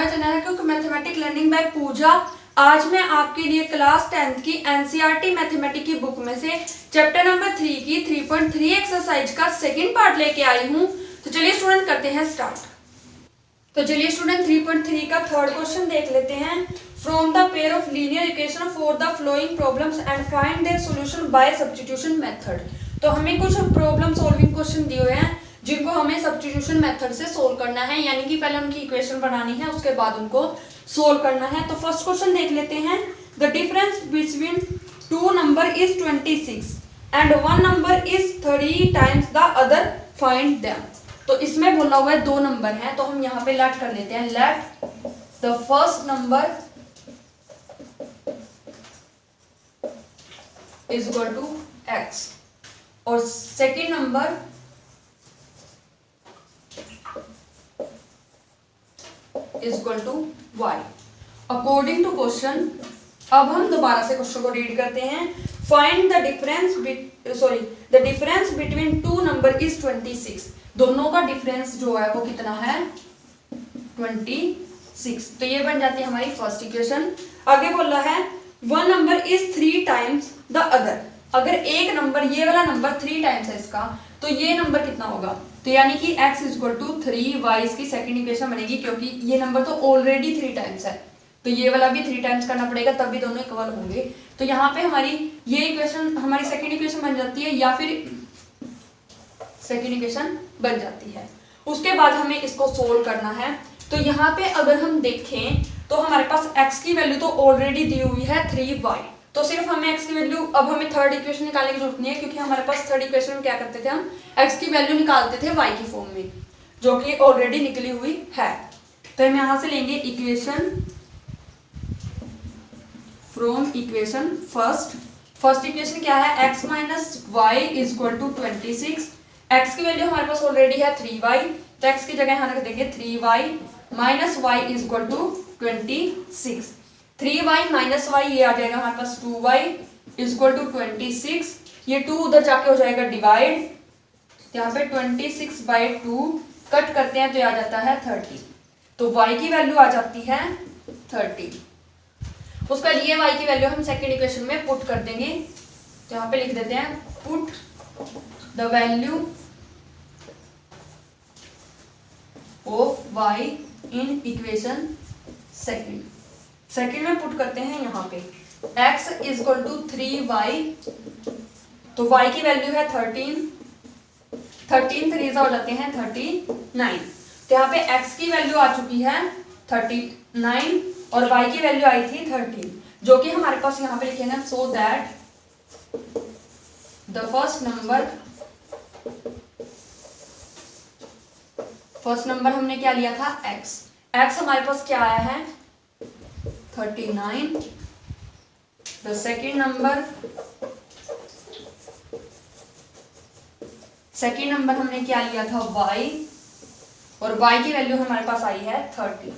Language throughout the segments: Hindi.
मेरा चैनल है क्योंकि मैथमेटिक लर्निंग बाय पूजा। आज मैं आपके लिए क्लास 10th की एनसीईआरटी मैथमेटिक्स की बुक में से चैप्टर नंबर 3 की 3.3 एक्सरसाइज का सेकंड पार्ट लेके आई हूँ। तो चलिए स्टूडेंट करते हैं स्टार्ट। तो चलिए स्टूडेंट 3.3 का थर्ड क्वेश्चन देख लेते हैं। From the pair of linear equation for the flowing problems and find their solution bye substitution method. तो हमें कुछ प्रॉब्लम सॉल्विंग क्वेश्चन दिए हुए हैं जिनको हमें सब्स्टिट्यूशन मेथड से सोल्व करना है, यानी कि पहले उनकी इक्वेशन बनानी है, उसके बाद उनको सोल्व करना है। तो फर्स्ट क्वेश्चन देख लेते हैं। The difference between two number is 26 and one number is 3 times the other, find them. तो इसमें बोला हुआ है दो नंबर हैं, तो हम यहाँ पे लेट कर लेते हैं। Let the first number is equal to x और second number is equal to y according to question. अब हम दोबारा से क्वेश्चन को रीड करते हैं। Find the difference the difference between two number is 26। दोनों का डिफरेंस जो है वो कितना है, 26। तो ये बन जाती है हमारी फर्स्ट इक्वेशन। आगे बोला है one number is 3 times the other. अगर एक नंबर, ये वाला नंबर 3 टाइम्स है इसका, तो ये नंबर कितना होगा, तो यानी कि x is equal to 3y इसकी सेकंड इक्वेशन बनेगी, क्योंकि ये नंबर तो ऑलरेडी 3 टाइम्स है, तो ये वाला भी 3 टाइम्स करना पड़ेगा, तब भी दोनों इक्वल होंगे। तो यहाँ पे हमारी ये इक्वेशन हमारी सेकंड इक्वेशन बन जाती है, या फिर सेकंड इक्वेशन बन जाती है। उसके बाद हमें इसको सोल्व करना है। तो यहाँ पे अगर हम देखें तो हमारे पास x की वैल्यू तो ऑलरेडी दी हुई है 3y, तो सिर्फ हमें x की वैल्यू, अब हमें थर्ड इक्वेशन निकालने की जरूरत नहीं है, क्योंकि हमारे पास थर्ड इक्वेशन में क्या करते थे, हम x की वैल्यू निकालते थे y की फॉर्म में, जो कि ऑलरेडी निकली हुई है। तो हम यहाँ से लेंगे equation from equation first equation क्या है, x minus y is equal to 26। x की वैल्यू हमारे पास ऑलरेडी है 3y, तो x की जगह यहाँ रख देंगे 3y minus y is equal to 26। 3y minus y ये आ जाएगा हमारे पास 2y इज इक्वल टू 26। ये 2 उधर जाके हो जाएगा डिवाइड, यहाँ पे 26/2 कट करते हैं तो ये आ जाता है 30। तो y की वैल्यू आ जाती है 30। उसका ये y की वैल्यू हम सेकेंड इक्वेशन में पुट कर देंगे। तो यहाँ पे लिख देते हैं put the value of y in equation second में पुट करते हैं। यहाँ पे x is equal to 3y, तो y की वैल्यू है 13 3 हो जाते हैं 39। तो यहाँ पे x की वैल्यू आ चुकी है 39 और y की वैल्यू आई थी 13, जो कि हमारे पास यहाँ पे लिखे ना, so that the first number हमने क्या लिया था, x हमारे पास क्या आया है 39। द सेकेंड नंबर हमने क्या लिया था y, और y की वैल्यू हमारे पास आई है 30।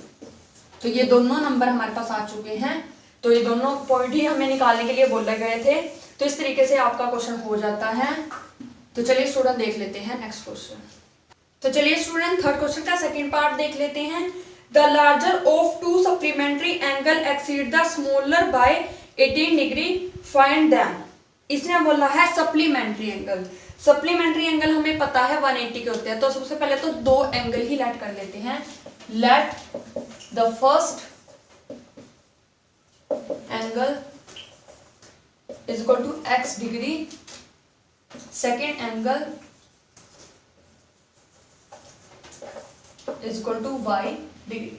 तो ये दोनों नंबर हमारे पास आ चुके हैं। तो ये दोनों पॉइंट ही हमें निकालने के लिए बोले गए थे। तो इस तरीके से आपका क्वेश्चन हो जाता है। तो चलिए स्टूडेंट देख लेते हैं नेक्स्ट क्वेश्चन। तो चलिए स्टूडेंट थर्ड क्वेश्चन का सेकंड पार्ट देख लेते हैं। The larger of two supplementary angle exceed the smaller by 18 degree, find them. इसने बोला है सप्लीमेंट्री एंगल। सप्लीमेंट्री एंगल हमें पता है 180 के होते हैं। तो सबसे पहले तो दो एंगल ही लेट कर लेते हैं। Let the first angle is equal to x degree, second angle is equal to y degree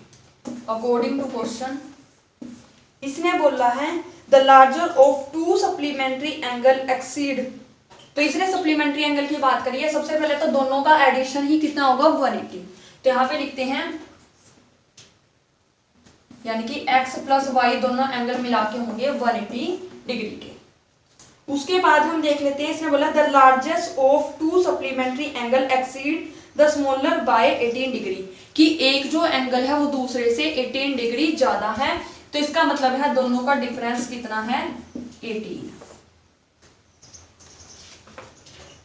according to question. इसने बोला है the larger of two supplementary angle exceed. तो इसने सप्लीमेंट्री एंगल की बात करी है। सबसे पहले तो दोनों का एडिशन ही कितना होगा, 180। तो यहाँ पे लिखते हैं, यानी कि x प्लस वाई दोनों एंगल मिला के होंगे 180 डिग्री के। उसके बाद हम देख लेते हैं, इसने बोला the largest of two supplementary angle exceed the smaller by 18 degree, कि एक जो एंगल है वो दूसरे से 18 डिग्री ज्यादा है। तो इसका मतलब है दोनों का डिफरेंस कितना है, 18।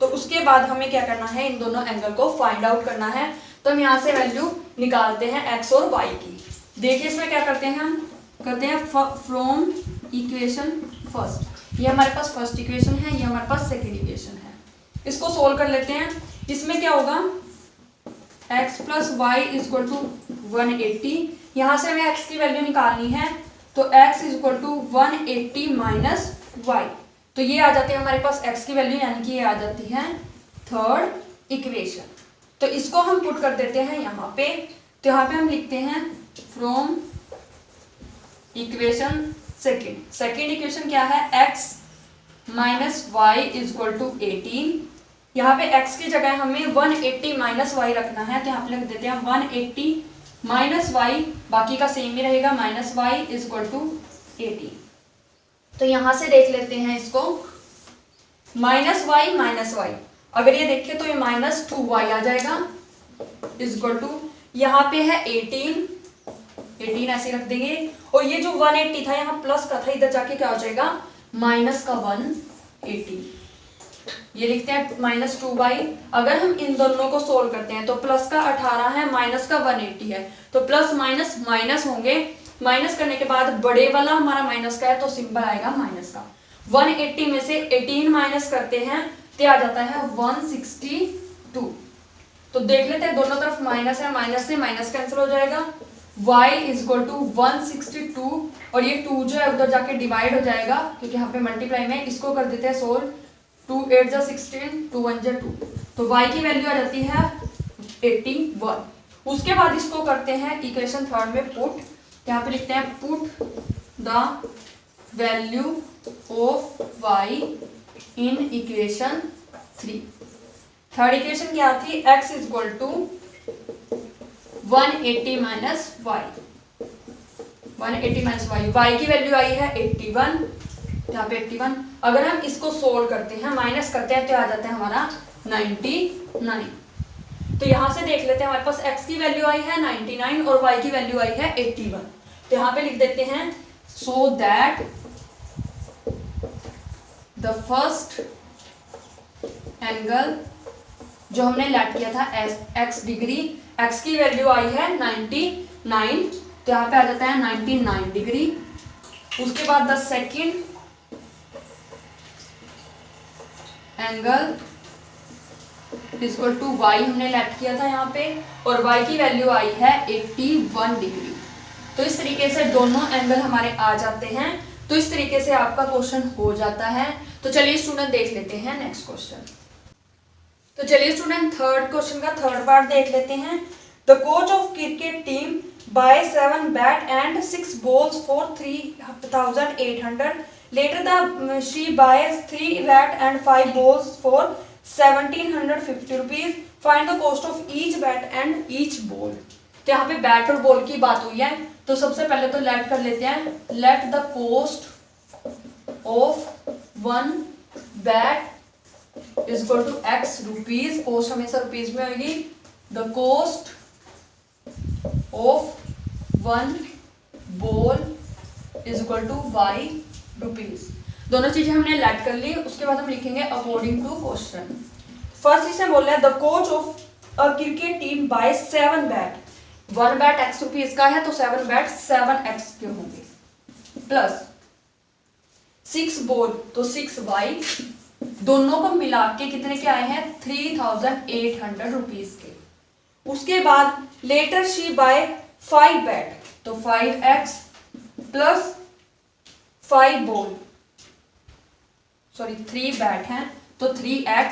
तो उसके बाद हमें क्या करना है, इन दोनों एंगल को फाइंड आउट करना है। तो हम यहाँ से वैल्यू निकालते हैं x और y की। देखिए इसमें क्या करते हैं, हम करते हैं फ्रॉम इक्वेशन फर्स्ट। ये हमारे पास फर्स्ट इक्वेशन है, ये हमारे पास सेकेंड इक्वेशन है। इसको सोल्व कर लेते हैं। इसमें क्या होगा, x plus y is equal to 180। यहाँ से हमें x की वैल्यू निकालनी है, तो x is equal to 180 minus y. तो ये आ जाती है हमारे पास x की वैल्यू, यानी कि ये आ जाती है थर्ड इक्वेशन। तो इसको हम पुट कर देते हैं यहाँ पे। तो यहाँ पे हम लिखते हैं from equation second. Second equation क्या है, x minus y is equal to 18। यहाँ पे x की जगह हमें 180 माइनस वाई रखना है, तो यहाँ पे लिख देते हैं 180 माइनस वाई, बाकी का सेम ही रहेगा, minus y is equal to 18। तो यहाँ से देख लेते हैं इसको, माइनस वाई, अगर ये देखें तो ये माइनस 2y आ जाएगा इज इक्वल टू, यहाँ पे है 18 ऐसे रख देंगे, और ये जो 180 था यहाँ प्लस का था, इधर जाके क्या हो जाएगा माइनस का 180। ये लिखते हैं माइनस 2y। अगर हम इन दोनों को सोल्व करते हैं तो प्लस का 18 है, माइनस का 180 है, तो प्लस माइनस माइनस होंगे। माइनस करने के बाद बड़े वाला हमारा माइनस का है, तो सिंबल आएगा माइनस का। 180 में से 18 माइनस करते हैं तो आ जाता है 162। तो देख लेते हैं, दोनों तरफ माइनस है, माइनस से माइनस कैंसिल हो जाएगा। y इज इक्वल टू 162, और ये 2 जो है उधर जाके डिवाइड हो जाएगा, क्योंकि यहाँ पे मल्टीप्लाई में। इसको कर देते हैं सोल्व, 2 8 जा 16, 2 1 जा 2, तो y की वैल्यू आ जाती है 81। उसके बाद इसको करते हैं इक्वेशन थर्ड में पुट। यहाँ पे लिखते हैं put the value of y in equation 3। Third equation क्या थी, x is equal to 180 minus y, 180 minus y, y की वैल्यू आई है 81, यहाँ पे 81। अगर हम इसको सोल्व करते हैं, माइनस करते हैं, तो आ जाता है हमारा 99। तो यहाँ से देख लेते हैं, हमारे पास x की वैल्यू आई है 99 और y की वैल्यू आई है 81। तो यहाँ पे लिख देते हैं so that the first angle जो हमने लेट किया था x डिग्री, x की वैल्यू आई है 99, तो यहाँ पे आ जाता है 99 डिग्री। उसके बाद the second angle is equal to y हमने लेट किया था यहाँ पे, और y की वैल्यू आई है 81 डिग्री। तो इस तरीके से दोनों एंगल हमारे आ जाते हैं। तो इस तरीके से आपका क्वेश्चन हो जाता है। तो चलिए स्टूडेंट देख लेते हैं नेक्स्ट क्वेश्चन। तो चलिए स्टूडेंट थर्ड क्वेश्चन का थर्ड पार्ट देख लेते हैं। The coach of cricket team by 7 bat and 6 balls for 3800। Later she buys 3 bat and 5 balls for 1750 rupees. Find the cost of each bat and each ball. तो यहाँ पे बैट और बॉल की बात हुई है, तो सबसे पहले तो लेट कर लेते हैं, let the cost of 1 bat is equal to x rupees, cost हमेशा रुपीज में होगी। The cost of 1 ball is equal to y rupees. दोनों चीजें हमने लेट कर ली। उसके बाद हम लिखेंगे अकॉर्डिंग टू क्वेश्चन। फर्स्ट इसमें बोल रहा है the coach of a cricket team by 7 bat. 1 bat x rupees का है, तो 7 बैट 7x के होंगे, प्लस 6 बॉल तो 6y, दोनों को मिला के कितने के आए हैं 3800 रुपीज के। उसके बाद लेटर शी बाय 5 बैट, तो 5x plus 5 ball, sorry 3 bat हैं, तो 3x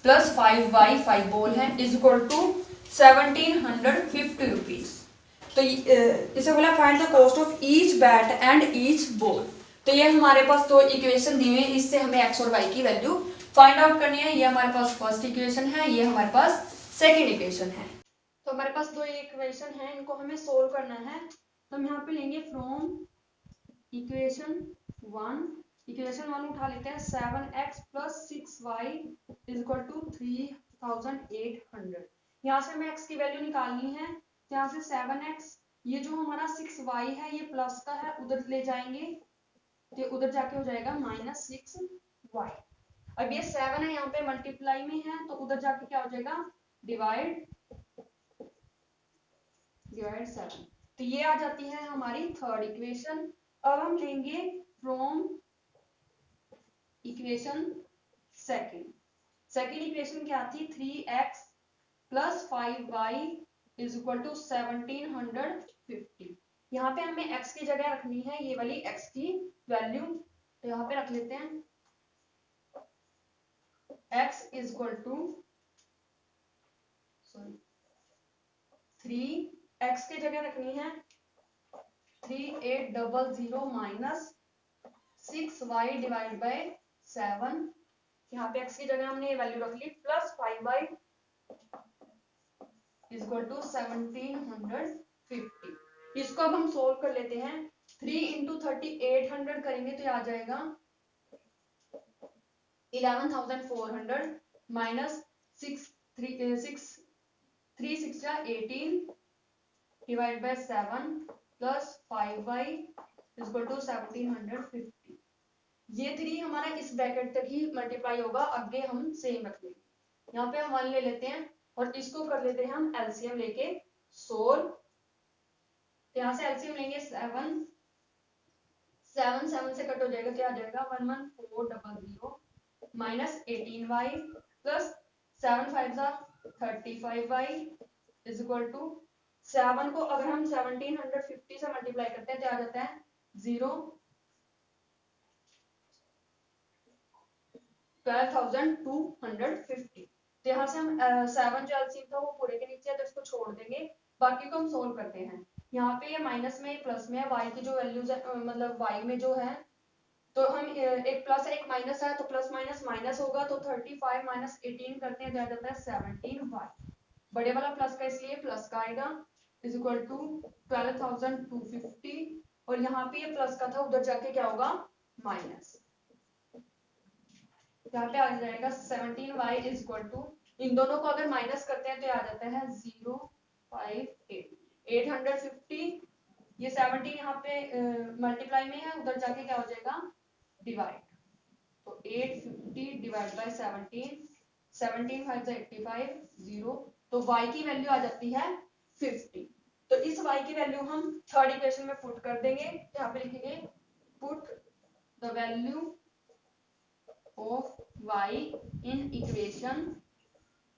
प्लस 5y 5 बॉल है इज इक्वल टू 1750 रुपीज। तो इसे बोला find the cost of each bat and each ball. तो ये हमारे पास दो इक्वेशन दी हुई है, इससे हमें x और y की वैल्यू फाइंड आउट करनी है। ये हमारे पास फर्स्ट इक्वेशन है, ये हमारे पास सेकेंड इक्वेशन है। तो हमारे पास दो इक्वेशन है, इनको हमें सोल्व करना है। तो हम यहाँ पे लेंगे फ्रॉम इक्वेशन 1, इक्वेशन 1 उठा लेते हैं 7x plus 6y is equal to 3800। यहाँ से हमें x की वैल्यू निकालनी है, तो यहाँ से 7x, ये जो हमारा 6y है ये प्लस का है, उधर ले जाएंगे तो उधर जाके हो जाएगा माइनस 6y। अब ये 7 है यहाँ पे मल्टीप्लाई में है, तो उधर जाके क्या हो जाएगा डिवाइड 7। तो ये आ जाती है हमारी थर्ड इक्वेशन। अब हम लेंगे फ्रॉम इक्वेशन सेकेंड इक्वेशन क्या थी, 3x plus 5y is equal to 1750। यहाँ पे हमें x की जगह रखनी है ये वाली x की वैल्यू, तो यहाँ पे रख लेते हैं x is equal to 3x की जगह रखनी है 3800 माइनस 6y डिवाइड बाय 7। यहाँ पे x की जगह हमने ये वैल्यू रख ली plus 5y is equal to 1750। इसको अब हम सोल्व कर लेते हैं। 3 इंटू 3800 करेंगे तो ये आ जाएगा 11400 minus 3 6 18 divide by 7 plus 5y is equal to 1750। ये 3 हमारा इस ब्रैकेट तक ही मल्टीप्लाई होगा, आगे हम सेम रख लेंगे। यहाँ पे हम 1 ले लेते हैं और इसको कर लेते हैं हम एलसीएम लेके सोल्व। यहाँ से एलसीएम लेंगे 7 से कट हो जाएगा तो आ जाएगा 11400 minus 18y plus 7 5 35y is equal to 7 को अगर हम 1750 से मल्टीप्लाई करते हैं तो आ जाता है 12,250। तो यहाँ से हम 7 जो एलसीएम था वो पूरे के नीचे है तो इसको छोड़ देंगे, बाकी को हम सोल्व करते हैं। यहाँ पे ये माइनस में एक प्लस में है, y की जो वैल्यूज है मतलब y में जो है तो हम एक प्लस है एक माइनस है तो प्लस माइनस माइनस होगा, तो 35 माइनस 18 करते हैं तो आ जाता है 17y। बड़े वाला प्लस का इसलिए प्लस का आएगा इज इक्वल टू 12,250 और यहाँ पे ये प्लस का था उधर जाके क्या होगा माइनस, यहाँ पे आ जाएगा 17y इज इक्वल टू, इन दोनों को अगर माइनस करते हैं तो आ जाता है 850। ये 17 यहाँ पे मल्टीप्लाई में है, उधर जाके क्या हो जाएगा डिवाइड, तो 850 डिवाइड बाय 17 5 85 0, तो y की वैल्यू आ जाती है 50। तो इस y की वैल्यू हम थर्ड इक्वेशन में पुट कर देंगे, यहाँ पे लिखेंगे put the value of y in equation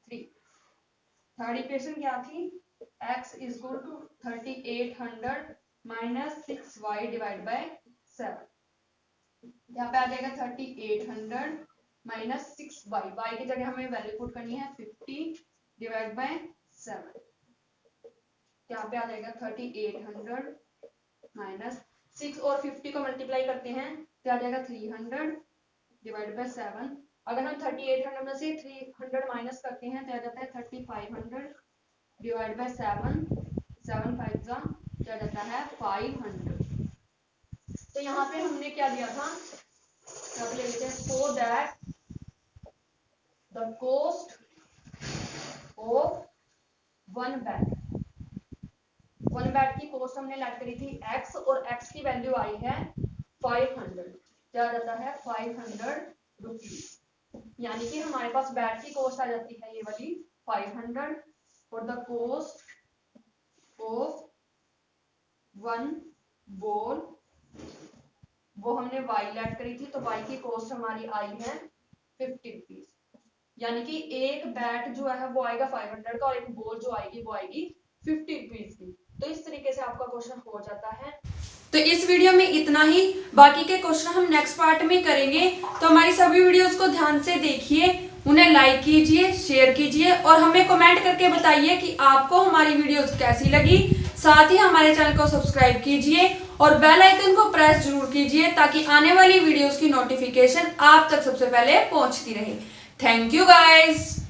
3। Third equation क्या थी, x is equal to 3800 minus 6y divide by 7। यहाँ पे आ जाएगा 3800 माइनस 6y, y की जगह हमें वैल्यू पुट करनी है 50 डिवाइड बाय 7। यहाँ पे आ जाएगा 3800 माइनस 6 और 50 को मल्टीप्लाई करते हैं तो आ जाएगा 300 डिवाइड बाय 7। अगर हम 3800 में से 300 माइनस करते हैं तो आ जाता है 3500 डिवाइड बाय 7 5 क्या जाता है 500। तो यहाँ पे हमने क्या दिया था, अब ले लेते हैं so that the cost of one bat की कॉस्ट हमने लैट करी थी x और x की वैल्यू आई है 500, क्या जाता है 500 रुपीज, यानी कि हमारे पास बैट की कॉस्ट आ जाती है ये वाली 500 और the cost of one ball वो हमने y लैट करी थी तो y की कॉस्ट हमारी आई है 50 रुपीज, यानी कि एक बैट जो है वो आएगा 500 का और एक बॉल जो आएगी वो आएगी 50 रुपीज की। तो इस तरीके से आपका क्वेश्चन हो जाता है। तो इस वीडियो में इतना ही, बाकी के क्वेश्चन हम नेक्स्ट पार्ट में करेंगे। तो हमारी सभी वीडियोस को ध्यान से देखिए, उन्हें लाइक कीजिए, शेयर कीजिए और हमें कमेंट करके बताइए कि आपको हमारी वीडियोस कैसी लगी। साथ ही हमारे चैनल को सब्सक्राइब कीजिए और बेल आइकन को प्रेस जरूर कीजिए ताकि आने वाली वीडियोस की नोटिफिकेशन आप तक सबसे पहले पहुंचती रहे। Thank you guys.